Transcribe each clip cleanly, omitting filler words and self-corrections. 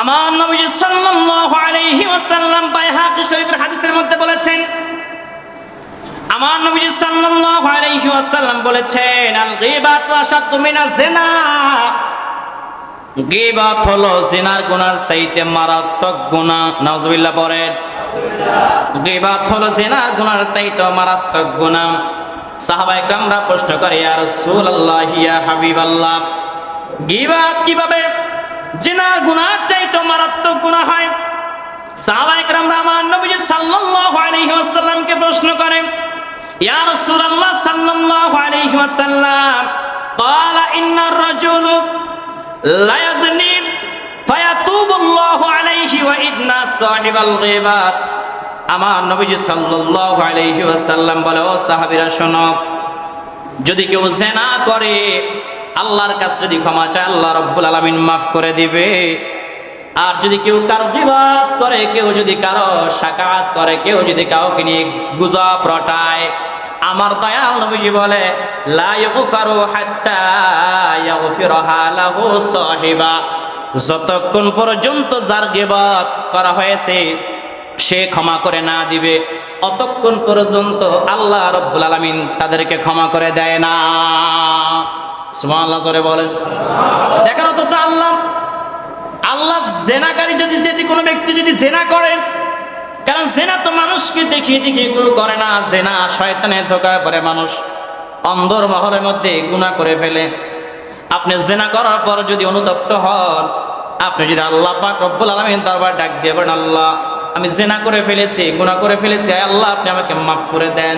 আমার নবী সাল্লাল্লাহু আলাইহি ওয়াসাল্লাম বাইহাকী শরীফের হাদিসের মধ্যে বলেছেন, আমার নবী সাল্লাল্লাহু আলাইহি ওয়াসাল্লাম বলেছেন, আল গীবাতু আশাদ্দু মিনাজ জিনা। গীবত হলো জিনার গুনার চাইতে মারাত্মক গুনাহ। নাউজুবিল্লাহ পড়েন। গীবত হলো জিনার গুনার চাইতে মারাত্মক গুনাহ। সাহাবায়ে কেরামরা প্রশ্ন করে, ইয়া রাসূলুল্লাহ, ইয়া হাবিবাল্লাহ, গীবত কিভাবে জিনার গুনার চাইতে মারাত্মক গুনাহ হয়? সাহাবায়ে কেরামরা আমার নবী সাল্লাল্লাহু আলাইহি ওয়াসাল্লামকে প্রশ্ন করেন, ইয়া রাসূলুল্লাহ সাল্লাল্লাহু আলাইহি ওয়াসাল্লাম, ক্বালা ইন্নার রাজুলু লা ইয়াজনি ফায়াতুবুল্লাহু আলাইহি ওয়া ইন্না সাহিবাল গীবাত। আমার নবীজি সাল্লাল্লাহু আলাইহি ওয়াসাল্লাম বলে, ও সাহাবীরা শোনো, যদি কেউ জিনা করে আল্লাহর কাছে যদি ক্ষমা চায়, আল্লাহ রাব্বুল আলামিন মাফ করে দিবে। আর যদি কেউ কারো গীবত করে, কেউ যদি কারো শাকাত করে, কেউ যদি কাউকে নিয়ে গুজব রটায়, আমার দয়াল নবীজি বলে, লা ইগফারু হাত্তা ইয়াগফিরহা লাহু সাহিবা। যতক্ষণ পর্যন্ত যার গীবত করা হয়েছে সে ক্ষমা করে না দিবে, অতক্ষণ পর্যন্ত আল্লাহ রাব্বুল আলামিন তাদেরকে ক্ষমা করে দেয় না। সুবহানাল্লাহ জোরে বলেন। দেখেন, অথচ আল্লাহ জেনাকারী যদি কোনো ব্যক্তি যদি জেনা করেন, কারণ জেনা তো মানুষকে দেখিয়ে দেখিয়ে কেউ করে না, জেনা শয়তানের ধোকায় পড়ে মানুষ অন্ধর মহলের মধ্যে গুনাহ করে ফেলে। আপনি জেনা করার পর যদি অনুতপ্ত হন, আপনি যদি আল্লাহ পাক রব্বুল আলামিন দরবার ডাক দিয়ে বলেন, আল্লাহ আমি জেনা করে ফেলেছি, গুনাহ করে ফেলেছি, আল্লাহ আপনি আমাকে মাফ করে দেন।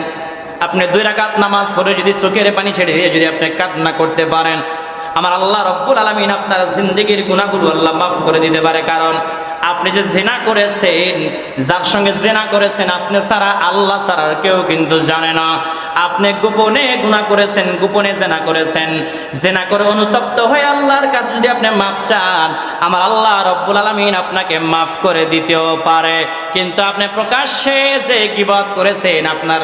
আপনি 2 রাকাত নামাজ পড়ে যদি চোখের পানি ছেড়ে দিয়ে যদি আপনি কান্না করতে পারেন, আমার আল্লাহ রব্বুল আলামিন আপনার জিন্দেগির গুনাহগুলো আল্লাহ মাফ করে দিতে পারে। কারণ আপনি যে জিনা করেছেন, যার সঙ্গে জিনা করেছেন, আপনি ছাড়া আল্লাহ ছাড়া আর কেউ কিন্তু জানে না। আপনি গোপনে গুনাহ করেছেন, গোপনে জিনা করেছেন। জিনা করে অনুতপ্ত হয়ে আল্লাহর কাছে যদি আপনি মাফ চান, আমার আল্লাহ রব্বুল আলামিন আপনাকে মাফ করে দিতেও পারে। কিন্তু আপনি প্রকাশ্যে যে গীবত করেছেন, আপনার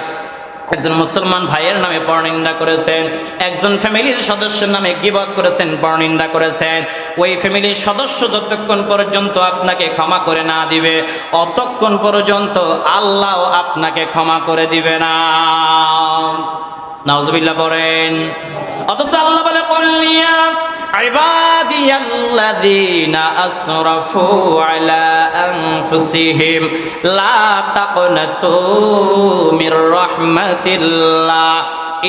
একজন মুসলমান ভাইয়ের নামে পরনিন্দা করেছেন, একজন ফ্যামিলির সদস্যের নামে গীবত করেছেন, পরনিন্দা করেছেন, ওই ফ্যামিলির সদস্য যতক্ষণ পর্যন্ত আপনাকে ক্ষমা করে না দিবে, অতক্ষণ পর্যন্ত আল্লাহ আপনাকে ক্ষমা করে দিবে না। নাউজুবিল্লাহ পড়েন। অথচ আল্লাহ বলে, কুল ইয়া ইবাদিয়াল্লাযীনা আসরাফু আলা আনফুসিহিম লা তাকনাতু মির রাহমাতিল্লাহ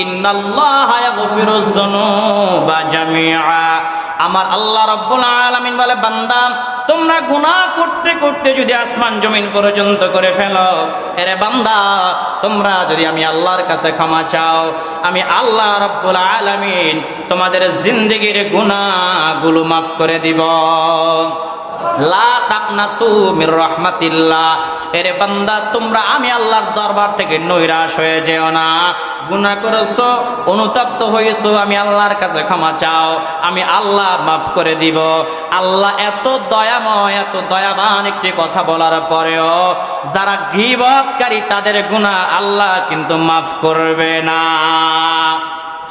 ইন্নাল্লাহা ইয়াগফিরুয যুনুবা জামিআ। আমার আল্লাহ রাব্বুল আলামিন বলে, বান্দা তোমরা গুনাহ করতে করতে যদি আসমান জমিন পর্যন্ত করে ফেলো, এরে বান্দা তোমরা যদি আমি আল্লাহর কাছে ক্ষমা চাও, আমি আল্লাহ রাব্বুল আলামিন তোমাদের জিন্দেগির গুনাহগুলো মাফ করে দিব। লা তাকনাতু মির রাহমাতিল্লাহ, এরে বান্দা তোমরা আমি আল্লাহর দরবার থেকে নৈরাশ হয়ে যেও না। গুনাহ করেছো, অনুতপ্ত হয়েছো, আমি আল্লাহর কাছে ক্ষমা চাও, আমি আল্লাহ মাফ করে দিব। আল্লাহ এত দয়াময়, এত দয়াবান একটি কথা বলার পরেও যারা গীবতকারী তাদের গুনাহ আল্লাহ কিন্তু মাফ করবে না।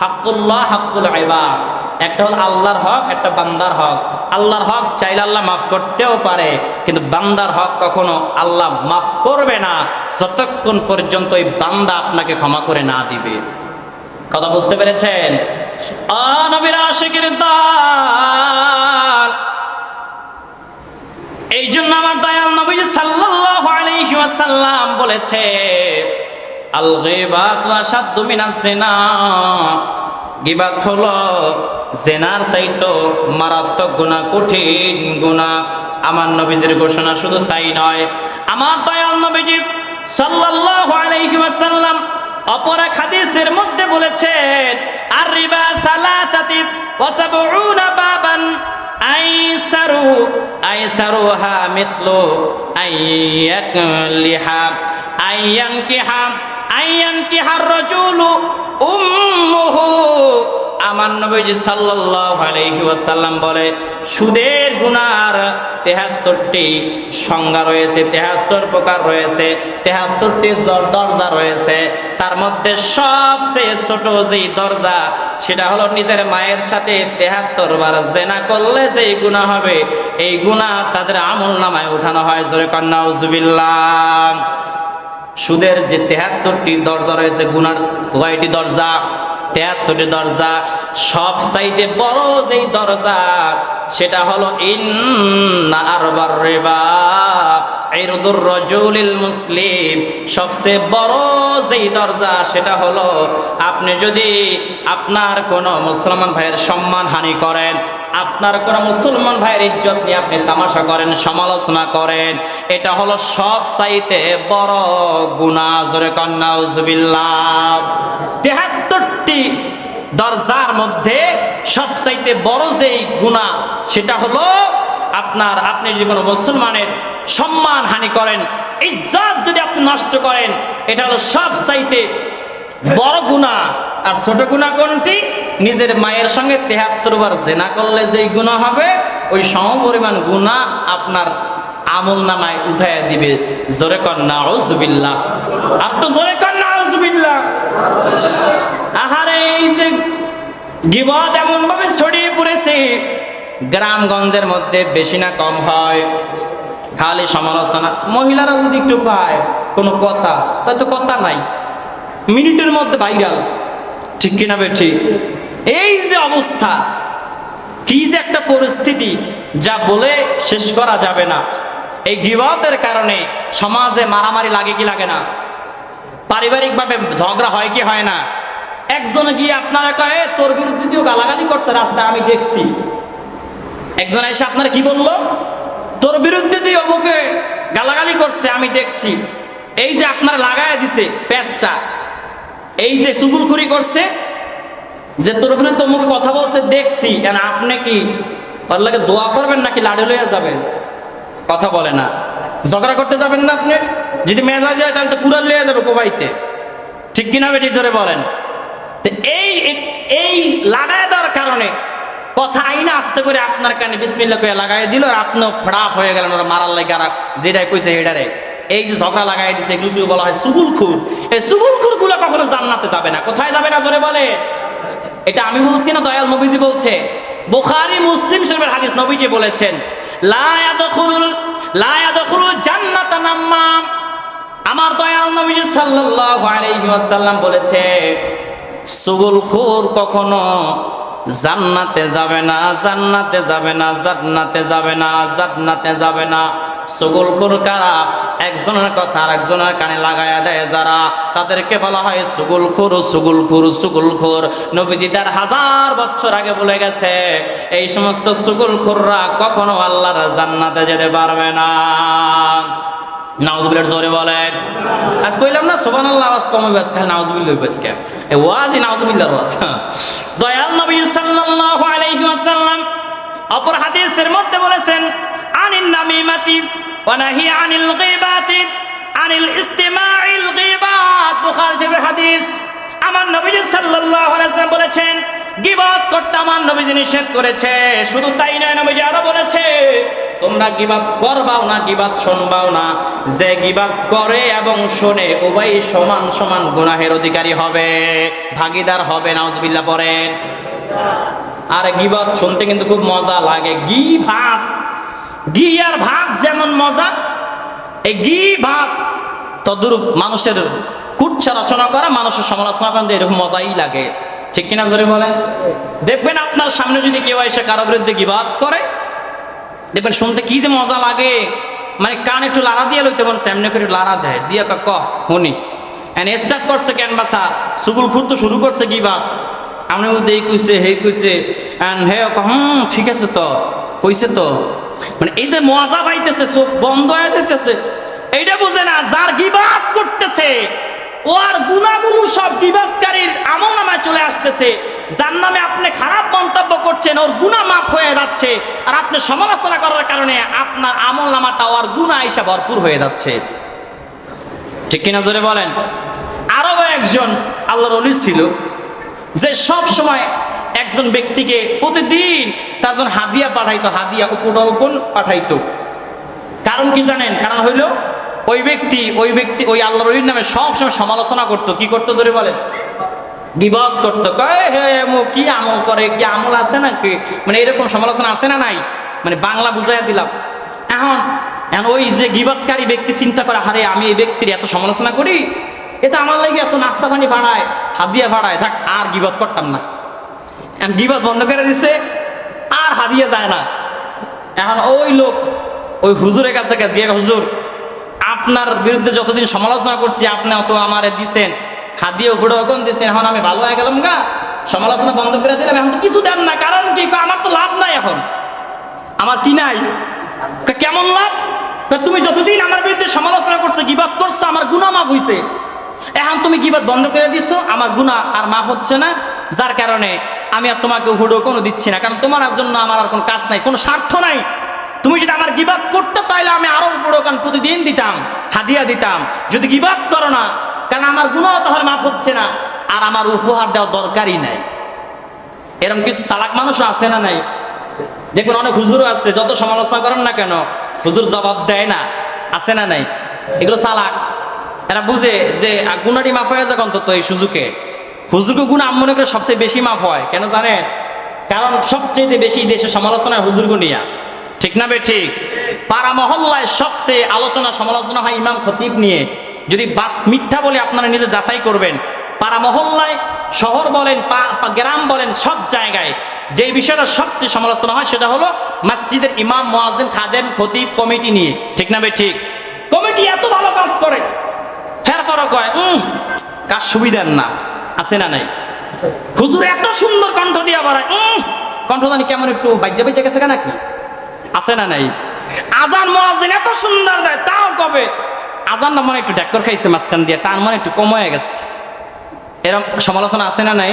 হাক্কুল্লাহ, হাক্কুল ইবাদ, একটা হল আল্লাহর হক, একটা বান্দার হক। আল্লাহর হক চাইলে আল্লাহ মাফ করতেও পারে, কিন্তু বান্দার হক কখনো আল্লাহ মাফ করবে না যতক্ষণ পর্যন্ত ওই বান্দা আপনাকে ক্ষমা করে না দিবে। কথা বুঝতে পেরেছেন? নবীর আশিকের দল। এই জন্য আমার দয়াল নবী সাল্লাল্লাহু আলাইহি ওয়াসাল্লাম বলেছে, আল গীবাতু আশাদ্দু মিনাজ জিনা। গীবত হলো জিনার চাইতে মারাত্মক গুনাহ, কঠিন গুনাহ। আমার নবীজির ঘোষণা শুধু তাই নয়, আমার দয়াল নবীজি সাল্লাল্লাহু আলাইহি ওয়াসাল্লাম অপর এক হাদিসের মধ্যে বলেছেন, আর রিবা সালাসাতি ওয়া সাবউনা বাবান আইসারুহা মিসলু আইয়ানকিহা আর রাজুলু উম্মুহু আমার নবীজি সাল্লাল্লাহু আলাইহি ওয়াসাল্লাম বলে সুদের গুনার 73টি সংজ্ঞা রয়েছে, 73 প্রকার রয়েছে, 73টি দরজা রয়েছে। তার মধ্যে সবচেয়ে ছোট যেই দরজা সেটা হলো নিজের মায়ের সাথে 73 বার জেনা করলে যেই গুনাহ হবে এই গুনাহ তাদের আমলনামায় উঠানো হয়। জোরে কন্না নাউজুবিল্লাহ। সুদের যে 73টি দরজা রয়েছে, গুনার কয়টি দরজা? 73টি দরজা। সবচাইতে বড় যেই দরজা সেটা হলো ইন্না আরবার রিবা ইরদুর রাজুলিল মুসলিম। সবচেয়ে বড় যেই দরজা সেটা হলো আপনি যদি আপনার কোনো মুসলমান ভাইয়ের সম্মান হানি করেন, আপনার কোনো মুসলমান ভাইয়ের ইজ্জত নিয়ে আপনি তামাশা করেন, সমালোচনা করেন, এটা হলো সবচাইতে বড় গুনাহ। জোরে কন্না নাউজুবিল্লাহ। 73টি দরজার মধ্যে সবচাইতে বড় যেই গুনাহ সেটা হলো আপনি যদি কোনো মুসলমানের সম্মান হানি করেন, ইজ্জত যদি আপনি নষ্ট করেন, এটা হলো সবচাইতে বড় গুনাহ। আর ছোট গুনাহ কোনটি? নিজের মায়ের সঙ্গে 73 বার জেনা করলে যেই গুনাহ হবে ওই সমপরিমাণ গুনাহ আপনার আমলনামায় উঠাইয়া দিবে। জোরে কন্না নাউজুবিল্লাহ। আপনি জোরে কন্না নাউজুবিল্লাহ। আহারে এই যে গীবত এমন ভাবে ছড়িয়ে পড়েছে, গ্রামগঞ্জের মধ্যে বেশি না কম হয় খালি সমালোচনা। মহিলারা যদি একটু পায় কোনো কথা, তাই তো কথা নাই, মিনিটের মধ্যে ভাইরাল। ঠিক কিনা বেঠি? এই যে অবস্থা, কি যে একটা পরিস্থিতি যা বলে শেষ করা যাবে না। এই গীবতের কারণে সমাজে মারামারি লাগে কি লাগে না? পারিবারিকভাবে ঝগড়া হয় কি হয় না? একজনে গিয়ে আপনারা কয়ে তোর বিরুদ্ধে দিয়েও গালাগালি করছে রাস্তায়, আমি দেখছি। একজন এসে আপনারা কি বললো? তোর বিরুদ্ধে দিয়ে অমুকে গালাগালি করছে, আমি দেখছি। এই যে আপনারা লাগায় দিছে প্যাচটা, এই যে চুগুলখুরি করছে যে তোর বিরুদ্ধে অমুকে কথা বলছে দেখছি, আপনি কি ওর লাগে দোয়া করবেন নাকি লাড়ি লইয়া যাবেন? কথা বলে না। ঝগড়া করতে যাবেন না আপনি? যদি মেজাজ যায় তাহলে তো কুড়াল লইয়া যাবে কোবাইতে। ঠিক কিনা বেটি জোরে বলেন? তো এই লাগায় দেওয়ার কারণে কথা আইনা আস্তে করে আপনার কানে বিসমিল্লাহ কইয়া লাগাই দিল, আর আপনিও ফড়াফ হয়ে গেলেন ওরা মারার লাগে। আর যেটাই কইছে হেডারে এই যে ঝগড়া লাগাই দিচ্ছে, এগুলো বলা হয় চুগুলখুর। এই চুগুলখুর গুলো কখনো জান্নাতে যাবে না। কোথায় যাবে না জোরে বলে? এটা আমি বলছি না, দয়াল নবীজি বলছে। বুখারী মুসলিম শরীফের হাদিস, নবীজি বলেছেন লা ইয়াদখুলুল জান্নাতা নাম্মাম। আমার দয়াল নবীজি সাল্লাল্লাহু আলাইহি ওয়াসাল্লাম বলেছে চুগুলখুর কখনো জান্নাতে যাবে না, জান্নাতে যাবে না, জান্নাতে যাবে না, জান্নাতে যাবে না। চুগুলখোর কারা? একজনের কথা আরেকজনের কানে লাগায়া দেয় যারা, তাদেরকে বলা হয় চুগুলখোর, চুগুলখোর, চুগুলখোর। নবীজি তার 1000 বছর আগে বলে গেছে এই সমস্ত চুগুলখোররা কখনো আল্লাহর জান্নাতে যেতে পারবে না। নাউজুবিল্লাহ জোরে বলেন। আজ কইলাম না সুবহানাল্লাহ, আওয়াজ কমই বাস, খালি নাউজুবিল্লাহ বাস কে এই ওয়াজই নাউজুবিল্লাহর ওয়াজ। দয়াল নবী সাল্লাল্লাহু আলাইহি ওয়াসাল্লাম অপর হাদিসের মধ্যে বলেছেন আনিন নামিমাতি ওয়া নাহি আনিল গীবাতি আনিল ইস্তিমাইল গীবাত। বুখারী শরীফের হাদিস। আমার নবী সাল্লাল্লাহু আলাইহি ওয়াসাল্লাম বলেছেন গীবত করতে আমার নবীজি নিষেধ করেছে। শুধু তাই নয়, নবীজি আরো বলেছে তোমরা গীবত করবাও না, গীবত শুনবাও না। যে গীবত করে এবং শোনে উভয় সমান সমান গুনাহের অধিকারী হবে, ভাগীদার হবে। নাউজুবিল্লাহ পড়েন। আর গীবত শুনতে কিন্তু খুব মজা লাগে। ঘি আর ভাত যেমন মজা, এই ঘি ভাত তদ্রূপ মানুষের কুচ্ছা রচনা করা, মানুষের সমালোচনা করা এরকম মজাই লাগে। ঠিক কিনা জোরে বলেন? দেখবেন আপনার সামনে যদি কেউ এসে কারো বিরুদ্ধে গীবত করে, দেখবেন শুনতে কি যে মজা লাগে। মানে কান একটু লাড়া দিয়ে লইতে বলছে, এমনি করে লাড়া দেয় দিয়া হুনি স্টার্ট করছে ক্যানভাসা চুগুলখুর তো শুরু করছে গীবত। আমার মধ্যে এই কইছে হে কইছে হে ঠিক আছে তো কইছে তো, মানে এই যে মজা পাইতেছে, চোখ বন্ধ হয়ে যেতেছে, এইটা বুঝে না। যার গীবত করতেছে ওর গুনাহগুলো সব গীবতকারীর আমলনামায় চলে আসতেছে। যার নামে আপনি খারাপ মন্তব্য করছেন ওর গুনাহ মাফ হয়ে যাচ্ছে, আর আপনি সমালোচনা করার কারণে আপনার আমলনামাটা ওর গুনাহ এসে ভরপুর হয়ে যাচ্ছে। ঠিক কিনা জোরে বলেন? আরো একজন আল্লাহর ওলি ছিল যে সব সময় একজন ব্যক্তিকে প্রতিদিন তার জন্য হাদিয়া পাঠাইতো, হাদিয়া উপঢৌকন পাঠাইতো। কারণ কি জানেন? কারণ হইল ওই ব্যক্তি ওই আল্লাহর ওলির নামে সবসময় সমালোচনা করতো। কি করতো জোরে বলেন? গীবত করতো। কয় হে কি আমল করে, কি আমল আছে নাকি, মানে এরকম সমালোচনা আছে না নাই, মানে বাংলা বুঝাইয়া দিলাম। এখন ওই যে গীবতকারী ব্যক্তি চিন্তা করে, হারে আমি এই ব্যক্তির এত সমালোচনা করি, এটা আমার লাগে এত নাস্তা পানি ভাড়ায়, হাদিয়া ভাড়ায়, থাক আর গীবত করতাম না। গীবত বন্ধ করে দিছে, আর হাদিয়া যায় না। এখন ওই লোক ওই হুজুরের কাছে গেছে, হুজুর আপনার বিরুদ্ধে যতদিন সমালোচনা করছি আপনি অত আমারে দিছেন, হাদিয়া উপঢৌকন দিছেন, এখন আমি ভালো হয়ে গেলাম গা, সমালোচনা বন্ধ করে দিলাম, এখন তো কিছু দেন না। কারণ কি? আমার তো লাভ নাই, এখন আমার কি নাই। কেমন লাভ? তুমি যতদিন আমার বিরুদ্ধে সমালোচনা করছো, গীবত করছো, আমার গুনাহ মাফ হইছে। এখন তুমি গীবত বন্ধ করে দিছো, আমার গুনাহ আর মাফ হচ্ছে না, যার কারণে আমি আর তোমাকে উপঢৌকনও দিচ্ছি না। কারণ তোমার জন্য আমার আর কোনো কাজ নাই, কোনো স্বার্থ নাই। তুমি যদি আমার গীবত করতে তাইলে আমি আরো উপঢৌকন প্রতিদিন দিতাম, হাদিয়া দিতাম। যদি গীবত করো না, কারণ আমার গুনাহ তো হয় মাফ হচ্ছে না, আর আমার উপহার দেওয়ার দরকারই নাই। এরকম কিছু চালাক মানুষও আছে না নাই? দেখুন অনেক হুজুরও আছে, যত সমালোচনা করেন না কেন হুজুর জবাব দেয় না, আছে না নাই? এগুলো চালাক। এরা বুঝে যে গুনাটি মাফ হয়ে যাক অন্তত এই সুযোগে। হুজুরকে গুণা মনে করে সবচেয়ে বেশি মাফ হয়, কেন জানেন? কারণ সবচেয়ে বেশি দেশে সমালোচনা হুজুর গুনিয়া, ঠিক না বে ঠিক? পাড়া মহল্লায় সবচেয়ে আলোচনা সমালোচনা হয় ইমাম খতিব নিয়ে। যদি বাস মিথ্যা বলে আপনারা নিজে যাচাই করবেন, পাড়া মহল্লায়, শহর বলেন, গ্রাম বলেন, সব জায়গায় যে বিষয়টা সবচেয়ে সমালোচনা হয় সেটা হলো মসজিদের ইমাম, মুয়াজ্জিন, খাদেম, খতিব, কমিটি নিয়ে, ঠিক না বে ঠিক? কমিটি এত ভালো কাজ করে, এরপরও কয় কাজ সুবিধার না, আছে না নাই? হুজুর এত সুন্দর কণ্ঠ দিয়া বাড়ায়, কণ্ঠ জানি কেমন একটু বাজ্যা বাজ্যা গেছে নাকি, আছে না নাই? আজান মুয়াজ্জিন এত সুন্দর দেয়, তাও কবে আজানটা মনে একটু ড্যাক্কর খাইছে মাঝখান দিয়ে, টান মনে একটু কম হয়ে গেছে। এরকম সমালোচনা আছে না নাই?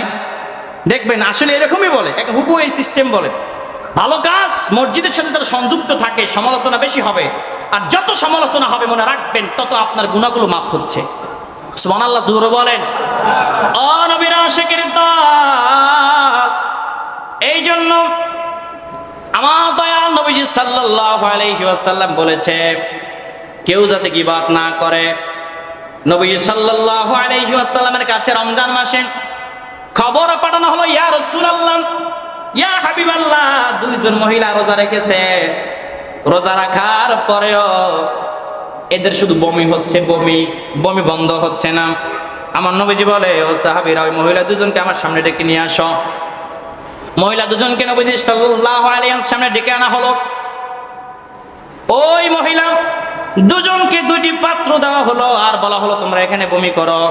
দেখবেন আসলে এরকমই বলে, হুবু এই সিস্টেম বলে। ভালো কাজ মসজিদের সাথে তারা সংযুক্ত থাকে, সমালোচনা বেশি হবে, আর যত সমালোচনা হবে মনে রাখবেন তত আপনার গুনাহগুলো মাফ হচ্ছে। সুবহানাল্লাহ জোরে বলেন। ও নবীর আশিকের দল, এই জন্য আমার দয়াল নবীজি সাল্লাল্লাহু আলাইহি ওয়াসাল্লাম বলেছে কেউ যাতে গীবত না করে। নবীজি সাল্লাল্লাহু আলাইহি ওয়াসাল্লামের কাছে রমজান মাসে খবর পাঠানো হলো, ইয়া রাসূলুল্লাহ, ইয়া হাবিবাল্লাহ, দুইজন মহিলা রোজা রেখেছে, রোজা রাখার পরেও এদের শুধু বমি হচ্ছে, বমি বন্ধ হচ্ছে না। আমার নবীজি বলে, ও সাহাবীরা, ওই মহিলা দুজনকে আমার সামনে ডেকে নিয়ে আসো। মহিলা দুজনকে নবীজি সাল্লাল্লাহু আলাইহি ওয়াসাল্লামের সামনে ডেকে আনা হলো। ওই মহিলা দুজনকে দুইটি পাত্র দেওয়া হলো, আর বলা হলো তোমরা এখানে বমি করো।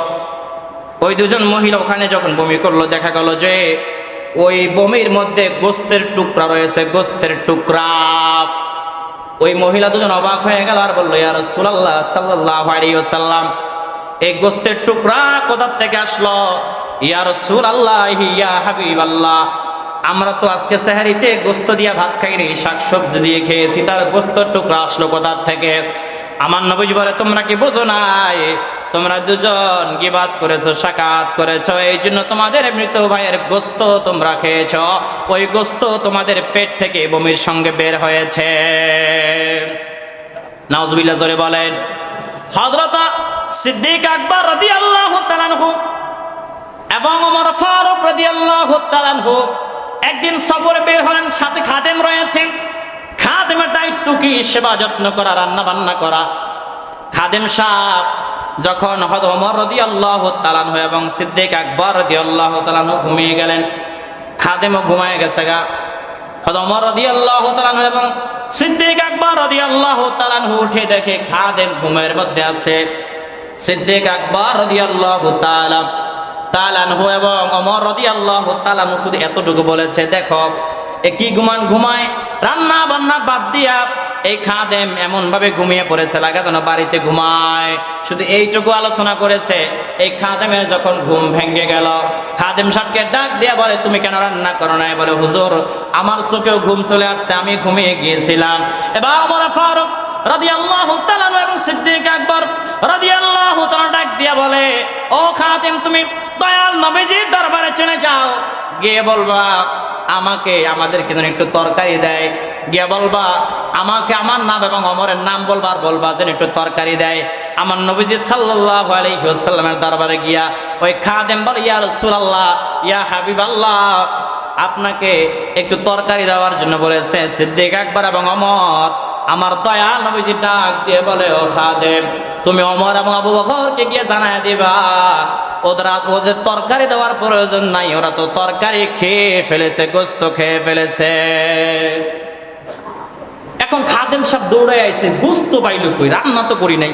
ওই দুজন মহিলা ওখানে যখন বমি করলো, দেখা গেল যে ওই বমির মধ্যে গোস্তের টুকরা রয়েছে, গোস্তের টুকরা। ওই মহিলা দুজন অবাক হয়ে গেল আর বললো, ইয়া রাসূলুল্লাহ সাল্লাল্লাহু আলাইহি ওয়াসাল্লাম, এই গোস্তের টুকরা কোথা থেকে আসলো? ইয়া রাসূলুল্লাহ, ইয়া হাবিবাল্লাহ, আমরা তো আজকে সেহরিতে গোস্ত দিয়া ভাত খাইনি, শাকসবজি দিয়ে খেয়েছি, তার গোস্তের টুকরা আসলো কোথা থেকে? আমার নবীজি বলে, তোমরা কি বোঝো নাই? তোমরা দুজন গীবত করেছো, সাকাত করেছো, এই জন্য তোমাদের মৃত ভাইয়ের গোস্ত তোমরা খেয়েছো। ওই গোস্ত তোমাদের পেট থেকে বমির সঙ্গে বের হয়েছে। নাউজুবিল্লাহ জোরে বলেন। হযরত সিদ্দিক আকবর রাদিয়াল্লাহু তাআলা আনহু এবং ওমর ফারুক রাদিয়াল্লাহু তাআলা আনহু একদিন সফরে বের হলেন, সাথে খাদেম রয়েছে। খাদেমের দায়িত্ব কি? সেবা যত্ন করা, রান্না বান্না করা। খাদেম সাহেব যখন হযরত ওমর রাদিয়াল্লাহু তাআলা আনহু এবং সিদ্দিক আকবর রাদিয়াল্লাহু তাআলা আনহু ঘুমিয়ে গেলেন, খাদেমও ঘুমায় গেছে গা। হযরত ওমর রাদিয়াল্লাহু তাআলা আনহু এবং সিদ্দিক আকবর রাদিয়াল্লাহু তাআলা আনহু উঠে দেখে খাদেম ঘুমের মধ্যে আছে। সিদ্দিক আকবর রাদিয়াল্লাহু তাআলা আনহু এবং ওমর রাদিয়াল্লাহু তাআলা আনহু শুধু এতটুকু বলেছে, দেখো এ কি ঘুমায়, রান্না বান্না বাদ দিয়া এই খাদেম এমন ভাবে ঘুমিয়ে পড়েছে লাগা যেন বাড়িতে ঘুমায়। শুধু এইটুকু আলোচনা করেছে। এই খাদেমের যখন ঘুম ভেঙে গেল, খাদেম সাহেবকে ডাক দিয়া বলে, তুমি কেন রান্না করো নাই? বলে, হুজুর আমার চোখেও ঘুম চলে আসছে, আমি ঘুমিয়ে গিয়েছিলাম। এবার ওমর ফারুক রাদিয়াল্লাহু তাআলা এবং সিদ্দিক আকবর রাদিয়াল্লাহু তাআলা ডাক দিয়া বলে, ও খাদেম, তুমি দয়াল নবীজির দরবারে চলে যাও, গিয়ে বলবা আমাকে আমাদেরকে যেন একটু তরকারি দেয়, গিয়ে বলবা আমাকে আমার নাম এবং ওমরের নাম বলবা, আর বলবা যেন একটু তরকারি দেয়। আমার নবীজি সাল্লাল্লাহু আলাইহি ওয়াসাল্লামের দরবারে গিয়া ওই খাদেম বলে, ইয়া রাসূলুল্লাহ, ইয়া হাবিবাল্লাহ, আপনাকে একটু তরকারি দেওয়ার জন্য বলেছে সিদ্দিক আকবর এবং ওমর। আমার দয়াল নবীজি ডাক দিয়ে বলে, ও খাদেম, তুমি ওমর এবং আবু বকরকে গিয়ে জানায় দিবা ওদের তরকারি দেওয়ার প্রয়োজন নাই, ওরা তো তরকারি খেয়ে ফেলেছে, গোস্ত খেয়ে ফেলেছে। এখন খাদেম সাহেব দৌড়ে আইছে, গোস্ত পাইল কই, রান্না তো করি নাই।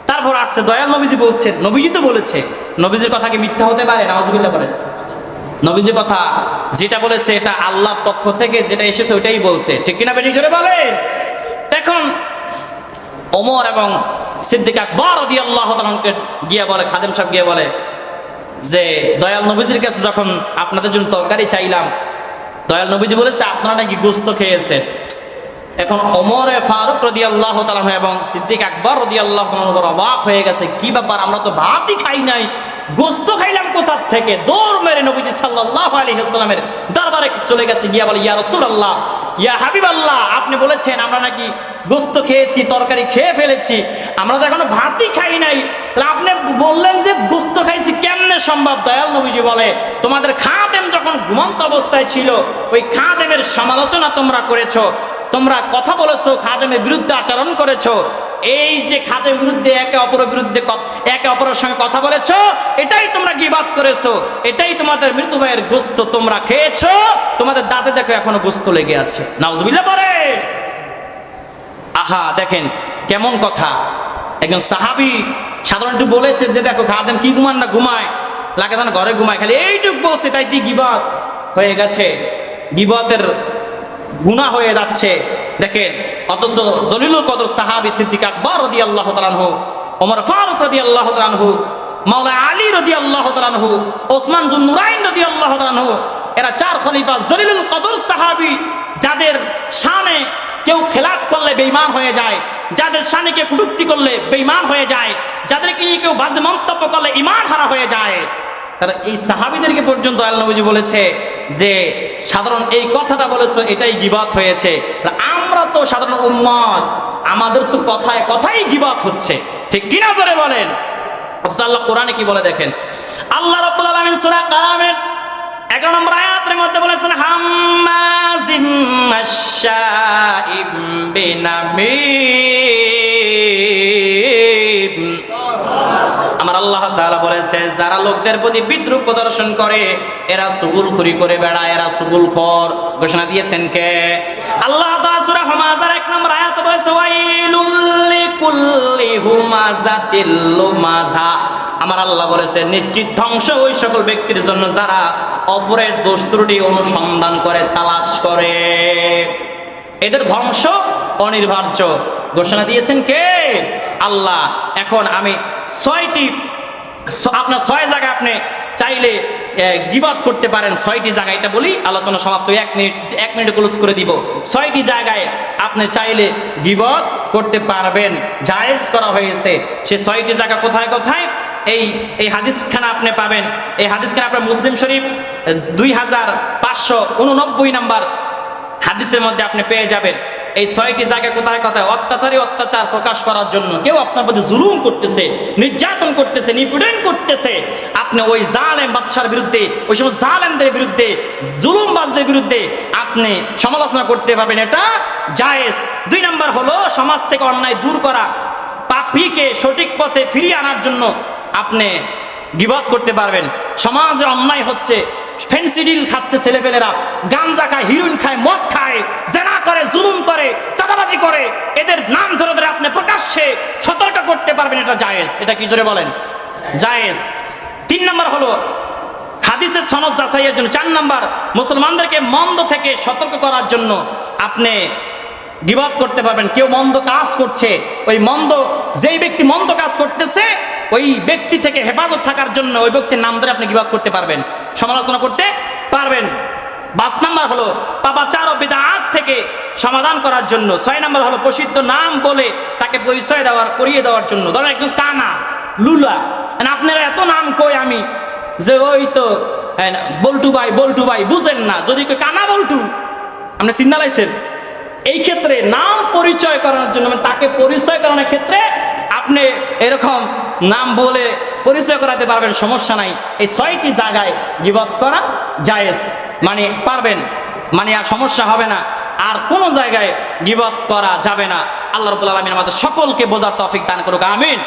তারপর আসছে দয়াল নবীজি বলছেন, নবীজি তো বলেছে, নবীজির কথা কি মিথ্যা হতে পারে? নাউজুবিল্লাহ বলেন। নবীজির কথা যেটা বলেছে এটা আল্লাহর পক্ষ থেকে যেটা এসেছে ওইটাই বলছে, ঠিক কিনা বেটি জোরে বলেন। এখন ওমর এবং সিদ্দিক আকবর রাদিয়াল্লাহু তাআলাকে গিয়ে বলে, খাদেম সাহেব গিয়ে বলে যে দয়াল নবীজির কাছে যখন আপনাদের জন্য তরকারি চাইলাম, দয়াল নবীজি বলেছে আপনারা নাকি গোস্ত খেয়েছেন। এখন ওমর ফারুক রাদিয়াল্লাহু তাআলা এবং সিদ্দিক আকবর রাদিয়াল্লাহু তাআলা অবাক হয়ে গেছে, কি ব্যাপার, আমরা তো ভাতই খাই নাই, গোস্ত খাইলাম কোথা থেকে? দৌড় মেরে নবীজি সাল্লাল্লাহু আলাইহি ওয়াসাল্লামের দরবারে চলে গেছে, গিয়া বলে, ইয়া রাসূলুল্লাহ, ইয়া হাবিবাল্লাহ, আপনি বলেছেন আমরা নাকি গোস্ত খেয়েছি, তরকারি খেয়ে ফেলেছি, আমরা তো এখনো ভাতই খাই নাই, তাহলে আপনি বললেন যে গোস্ত খাইছি, কেমনে সম্ভব? দয়াল নবীজি বলে, তোমাদের খাদেম যখন ঘুমন্ত অবস্থায় ছিল, ওই খাদেমের সমালোচনা তোমরা করেছো, তোমরা কথা বলেছো, খাদেমের বিরুদ্ধে আচরণ করেছো, এই যে খাদেমের বিরুদ্ধে একে অপরের বিরুদ্ধে একে অপরের সঙ্গে কথা বলেছো, এটাই তোমরা গীবাত করেছো, এটাই তোমাদের মৃত ভাইয়ের গোস্ত তোমরা খেয়েছো, তোমাদের দাঁতে দেখো এখনো গোস্ত লেগে আছে। নাউজুবিল্লাহ পড়ে। আহা, দেখেন কেমন কথা। একজন সাহাবী সাধারণত বলেছে যে দেখো খাদেম কি ঘুমান না ঘুমায়, লাগে যেন ঘরে ঘুমায়, খালি এইটুক বলছে, তাই দিয়ে গীবাত হয়ে গেছে, গীবাতের গুনাহ হয়ে যাচ্ছে। দেখেন, অথচ জলিলুল কদর সাহাবী সিদ্দিক আকবর রাদিয়াল্লাহু তাআলা আনহু, ওমর ফারুক রাদিয়াল্লাহু তাআলা আনহু, মাওলানা আলী রাদিয়াল্লাহু তাআলা আনহু, ওসমান জুন নুরাইন রাদিয়াল্লাহু তাআলা আনহু, এরা চার খলিফা জলিলুল কদর সাহাবী, যাদের শানে কেউ খেলাফ করলে বেঈমান হয়ে যায়, যাদের শানে কেউ কটূক্তি করলে বেঈমান হয়ে যায়, যাদেরকে নিয়ে কেউ বাজে মন্তব্য করলে ঈমান হারা হয়ে যায়, তারা এই সাহাবীদেরকে পর্যন্ত আল্লাহ নবী বলেছে যে সাধারণ এই কথাটা বলেছো, এটাই গীবাত হয়েছে। আমরা তো সাধারণ উম্মত, আমাদের তো কথায় কথাই গীবাত হচ্ছে, ঠিক কিনা জোরে বলেন। অথচ আল্লাহ কোরআনে কি বলে দেখেন, আল্লাহ রাব্বুল আলামিন সূরা কালামের 11 নম্বর আয়াতের মধ্যে বলেছেন, হাম্মাজিম মাশশাইম বিনামিম। আমার আল্লাহ তাআলা বলেছে, যারা লোকদের প্রতি বিদ্রুপ প্রদর্শন করে, এরা সুগুলখুরি করে বেড়ায়, এরা সুগুলখোর। ঘোষণা দিয়েছেন কে? আল্লাহ তাআলা সূরা হুমাযার 1 নম্বর আয়াতে বলেছে, ওয়াইলুল লিকুল্লি হুমাযাতিল লুমাযা। আমার আল্লাহ বলেছে, নিশ্চিত ধ্বংস ওই সকল ব্যক্তির জন্য যারা অপরের দোষ ত্রুটি অনুসন্ধান করে, তালাশ করে, এদের ধ্বংস অনিবার্য। ঘোষণা দিয়েছেন কে? আল্লাহ। এখন আমি 6টি, আপনার 6 জায়গায় আপনি চাইলে গীবাত করতে পারেন। 6টি জায়গায়, এটা বলি আলোচনা সমাপ্ত, 1 মিনিট ক্লোজ করে দিব। 6টি জায়গায় আপনি চাইলে গীবাত করতে পারবেন, জায়েজ করা হয়েছে। সে 6টি জায়গা কোথায় কোথায়? এই হাদিসখানা আপনি পাবেন, এই হাদিসখানা আপনার মুসলিম শরীফ 2589 নম্বর হাদিসের মধ্যে আপনি পেয়ে যাবেন। এই 6টি জায়গা কোথায় কোথায় অত্যাচার প্রকাশ করার জন্য, কেউ আপনার প্রতি জুলুম করতেছে, নির্যাতন করতেছে, নিপীড়ন করতেছে, আপনি ওই জালেম বাদশার বিরুদ্ধে, ওই সমস্ত জালেমদের বিরুদ্ধে, জুলুমবাজদের বিরুদ্ধে আপনি সমালোচনা করতে পারবেন, এটা জায়েজ। 2 নম্বর হলো সমাজ থেকে অন্যায় দূর করা, পাপীকে সঠিক পথে ফিরিয়ে আনার জন্য আপনি গীবাত করতে পারবেন। সমাজে অন্যায় হচ্ছে, ফেন্সিডিল খাচ্ছে ছেলেপেলেরা, গাঞ্জা খায়, হিরোইন খায়, মদ খায়, জেনা করে, জুলুম করে, চাঁদাবাজি করে, এদের নাম ধরে ধরে আপনি প্রকাশ্যে সতর্ক করতে পারবেন, এটা জায়েজ। এটা কি জোরে বলেন? জায়েজ। 3 নম্বর হলো হাদিসের সনদ যাচাইয়ের জন্য। 4 নম্বর, মুসলমানদেরকে মন্দ থেকে সতর্ক করার জন্য আপনি গীবাত করতে পারবেন। কেউ মন্দ কাজ করছে, ওই যেই ব্যক্তি মন্দ কাজ করতেছে, ওই ব্যক্তি থেকে হেফাজত থাকার জন্য ওই ব্যক্তির নাম ধরে আপনি গীবাত করতে পারবেন, সমালোচনা করতে পারবেন। 5 নম্বর হলো পাপাচার ও বিদআত থেকে সমাধান করার জন্য। 6 নম্বর হলো প্রসিদ্ধ নাম বলে তাকে পরিচয় করিয়ে দেওয়ার জন্য। ধরেন একজন কানা, লুলা, আপনারা এত নাম কই আমি, যে ওই তো বল্টু ভাই বুঝেন না, যদি কেউ কানা বল্টু আপনি চিন্তা লাইছেন, এই ক্ষেত্রে নাম পরিচয় করানোর জন্য মানে তাকে পরিচয় করানোর ক্ষেত্রে আপনি এরকম নাম বলে পরিচয় করাতে পারবেন, সমস্যা নাই। এই 6টি জায়গায় গীবত করা জায়েজ, মানে পারবেন, মানে আর সমস্যা হবে না। আর কোন জায়গায় গীবত করা যাবে না। আল্লাহ রাব্বুল আলামিন আমাদের সকলকে বোঝার তৌফিক দান করুক, আমিন।